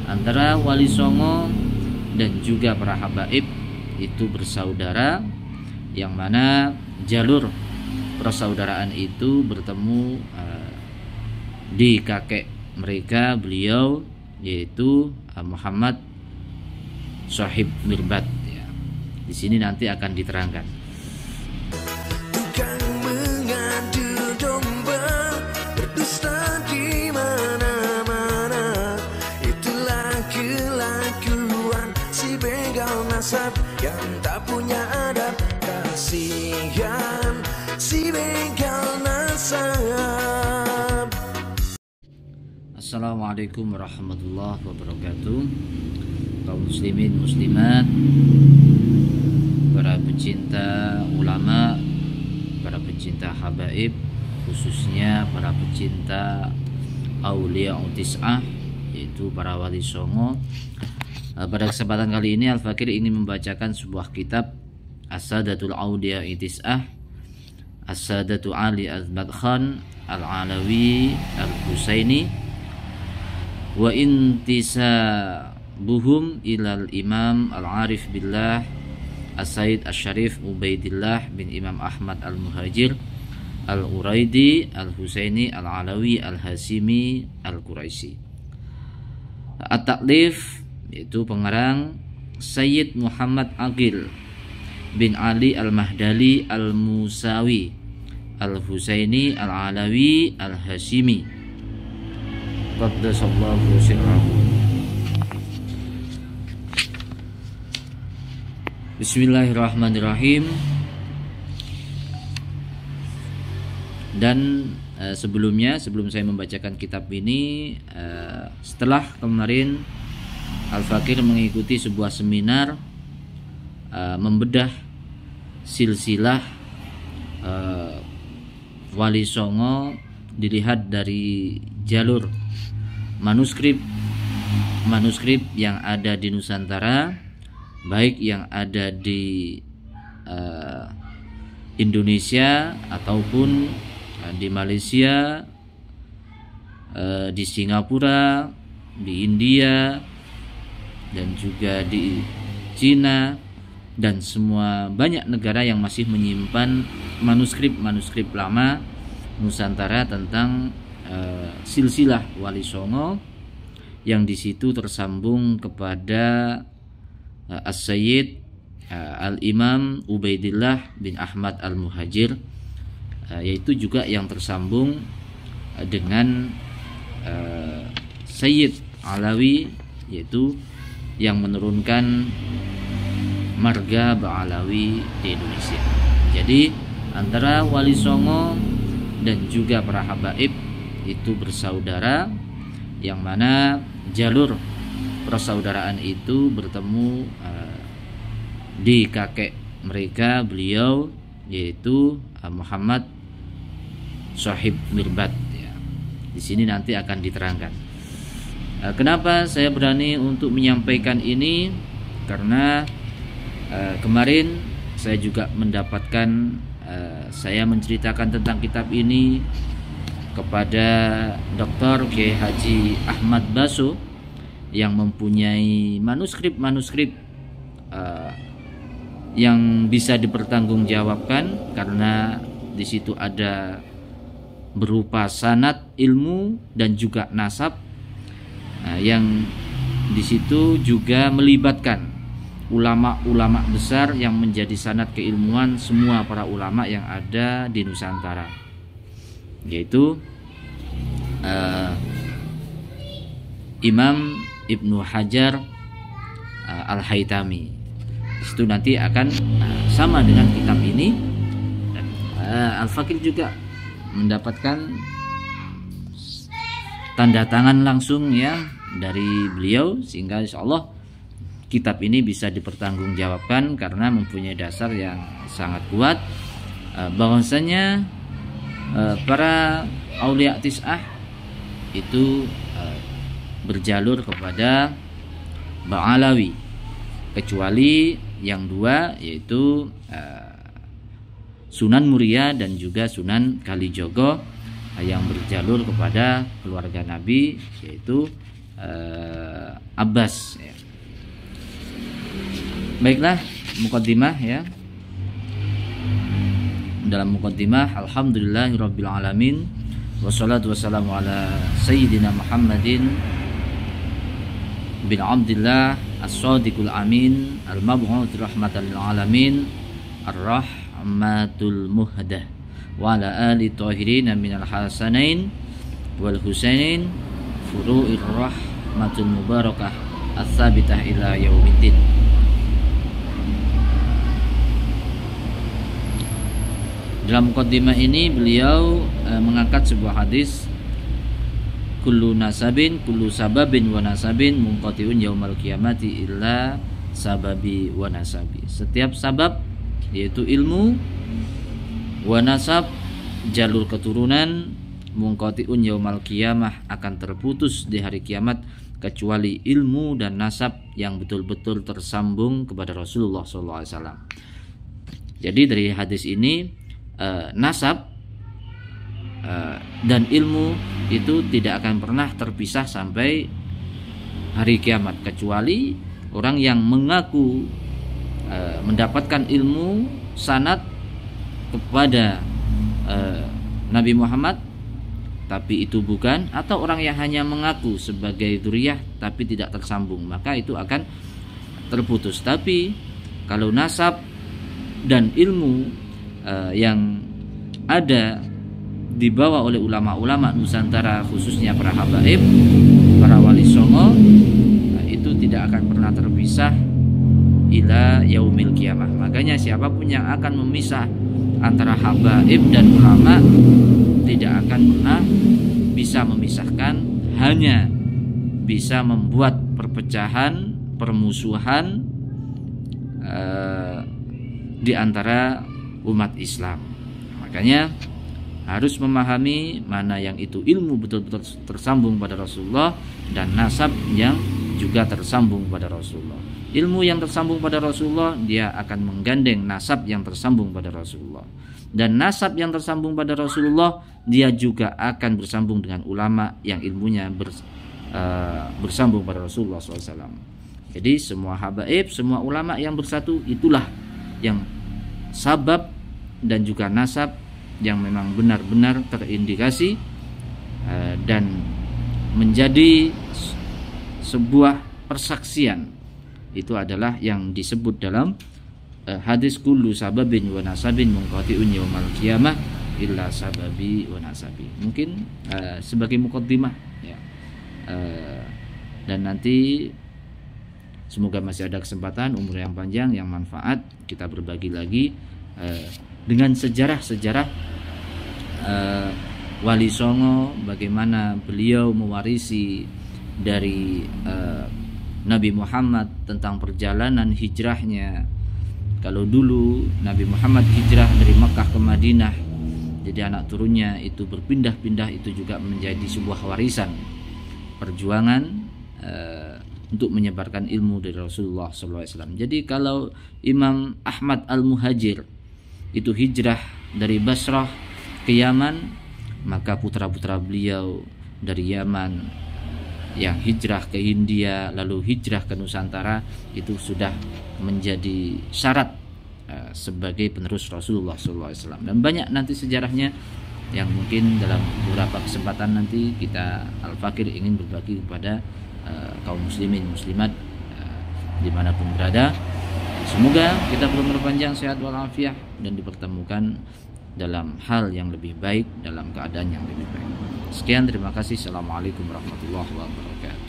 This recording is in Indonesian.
antara Wali Songo dan juga para habaib itu bersaudara, yang mana jalur persaudaraan itu bertemu di kakek mereka beliau, yaitu Muhammad Sohib Mirbat. Ya. Di sini nanti akan diterangkan. Tukang mengadu domba, berdusta di mana-mana. Itulah kelakuan si begal nasab yang tak punya adab. Kasihan si begal nasab. Assalamualaikum warahmatullahi wabarakatuh. Kaum muslimin muslimat, para pecinta ulama, para pecinta habaib, khususnya para pecinta Aulia Tis'ah, yaitu para Wali Songo. Pada kesempatan kali ini Al-Fakir ingin membacakan sebuah kitab As-Sadatul Aulia Tis'ah, As-Sadatu Ali Al-Badkhan Al-Alawi Al-Husaini wa intisabuhum ilal Imam Al-Arif Billah As-Sayyid Asy-Syarif Ubaidillah bin Imam Ahmad Al-Muhajir Al-Uraidi Al-Husaini Al-Alawi Al-Hasimi Al-Quraisy. At-Ta'lif yaitu pengarang Sayyid Muhammad Aqil bin Ali Al-Mahdali Al-Musawi Al-Husaini Al-Alawi Al-Hasimi Qaddasallahu sirrahu. Bismillahirrahmanirrahim. Dan sebelum saya membacakan kitab ini, setelah kemarin Al-Fakir mengikuti sebuah seminar membedah silsilah Wali Songo dilihat dari jalur manuskrip yang ada di Nusantara, baik yang ada di Indonesia ataupun di Malaysia, di Singapura, di India, dan juga di Cina, dan semua banyak negara yang masih menyimpan manuskrip lama Nusantara tentang silsilah Wali Songo, yang di situ tersambung kepada As-Sayyid Al-Imam Ubaidillah bin Ahmad Al-Muhajir, yaitu juga yang tersambung dengan Sayyid Alawi, yaitu yang menurunkan marga Ba'alawi di Indonesia. Jadi antara Wali Songo dan juga para habaib itu bersaudara, yang mana jalur persaudaraan itu bertemu di kakek mereka beliau, yaitu Muhammad Sohib Mirbat. Ya. Di sini nanti akan diterangkan. Kenapa saya berani untuk menyampaikan ini? Karena kemarin saya juga mendapatkan, saya menceritakan tentang kitab ini kepada Dr. Kiai Haji Ahmad Baso yang mempunyai manuskrip yang bisa dipertanggungjawabkan, karena di situ ada berupa sanad ilmu dan juga nasab, yang di situ juga melibatkan ulama-ulama besar yang menjadi sanad keilmuan semua para ulama yang ada di Nusantara, yaitu Imam Ibnu Hajar Al-Haytami. Itu nanti akan sama dengan kitab ini. Al-Fakir juga mendapatkan tanda tangan langsung ya dari beliau, sehingga insya Allah kitab ini bisa dipertanggungjawabkan karena mempunyai dasar yang sangat kuat, bahwasanya para Aulia Tis'ah itu berjalur kepada Ba'alawi, kecuali yang dua, yaitu Sunan Muria dan juga Sunan Kalijogo yang berjalur kepada keluarga Nabi, yaitu Abbas ya. Baiklah, muqaddimah ya. Dalam muqaddimah, alhamdulillahirabbil alamin wassalatu wassalamu ala sayyidina Muhammadin bin Abdillah as-sadiqul amin al-mab'uts rahmatan lil alamin ar-rahmatul muhdah wa ala ali tahirin minal hasanain wal husainin furu'ir rahmatul mubarakah ats-tsabitah ila yaumiddin. Dalam muqaddimah ini beliau mengangkat sebuah hadis, kullu sababin wa nasabin munqati'un yaumal qiyamati illa sababi wa nasabi. Setiap sabab yaitu ilmu, wa nasab jalur keturunan, munqati'un yaumal qiyamah akan terputus di hari kiamat kecuali ilmu dan nasab yang betul-betul tersambung kepada Rasulullah SAW. Jadi dari hadis ini nasab dan ilmu itu tidak akan pernah terpisah sampai hari kiamat, kecuali orang yang mengaku mendapatkan ilmu sanad kepada Nabi Muhammad tapi itu bukan, atau orang yang hanya mengaku sebagai dzurriyyah tapi tidak tersambung, maka itu akan terputus. Tapi kalau nasab dan ilmu yang ada dibawa oleh ulama-ulama Nusantara, khususnya para habaib, para wali songo, itu tidak akan pernah terpisah ila yaumil qiyamah. Makanya siapapun yang akan memisah antara habaib dan ulama tidak akan pernah bisa memisahkan, hanya bisa membuat perpecahan, permusuhan di antara umat Islam. Makanya harus memahami mana yang itu ilmu betul-betul tersambung pada Rasulullah dan nasab yang juga tersambung pada Rasulullah. Ilmu yang tersambung pada Rasulullah dia akan menggandeng nasab yang tersambung pada Rasulullah, dan nasab yang tersambung pada Rasulullah dia juga akan bersambung dengan ulama yang ilmunya bersambung pada Rasulullah SAW. Jadi semua habaib, semua ulama yang bersatu, itulah yang sabab dan juga nasab yang memang benar-benar terindikasi dan menjadi sebuah persaksian. Itu adalah yang disebut dalam hadis kullu sababin wa nasabin munqati'un yaumal qiyamah illa sababi wa nasabi. Mungkin sebagai muqaddimah ya. Dan nanti semoga masih ada kesempatan, umur yang panjang, yang manfaat, kita berbagi lagi dengan sejarah-sejarah Wali Songo, bagaimana beliau mewarisi dari Nabi Muhammad tentang perjalanan hijrahnya. Kalau dulu Nabi Muhammad hijrah dari Mekah ke Madinah, jadi anak turunnya itu berpindah-pindah, itu juga menjadi sebuah warisan perjuangan untuk menyebarkan ilmu dari Rasulullah SAW. Jadi kalau Imam Ahmad Al-Muhajir itu hijrah dari Basrah ke Yaman, maka putra-putra beliau dari Yaman yang hijrah ke India lalu hijrah ke Nusantara itu sudah menjadi syarat sebagai penerus Rasulullah SAW. Dan banyak nanti sejarahnya yang mungkin dalam beberapa kesempatan nanti kita Al-Fakir ingin berbagi kepada kaum muslimin muslimat dimanapun berada. Semoga kita belum berpanjang sehat walafiat dan dipertemukan dalam hal yang lebih baik, dalam keadaan yang lebih baik. Sekian, terima kasih. Assalamualaikum warahmatullahi wabarakatuh.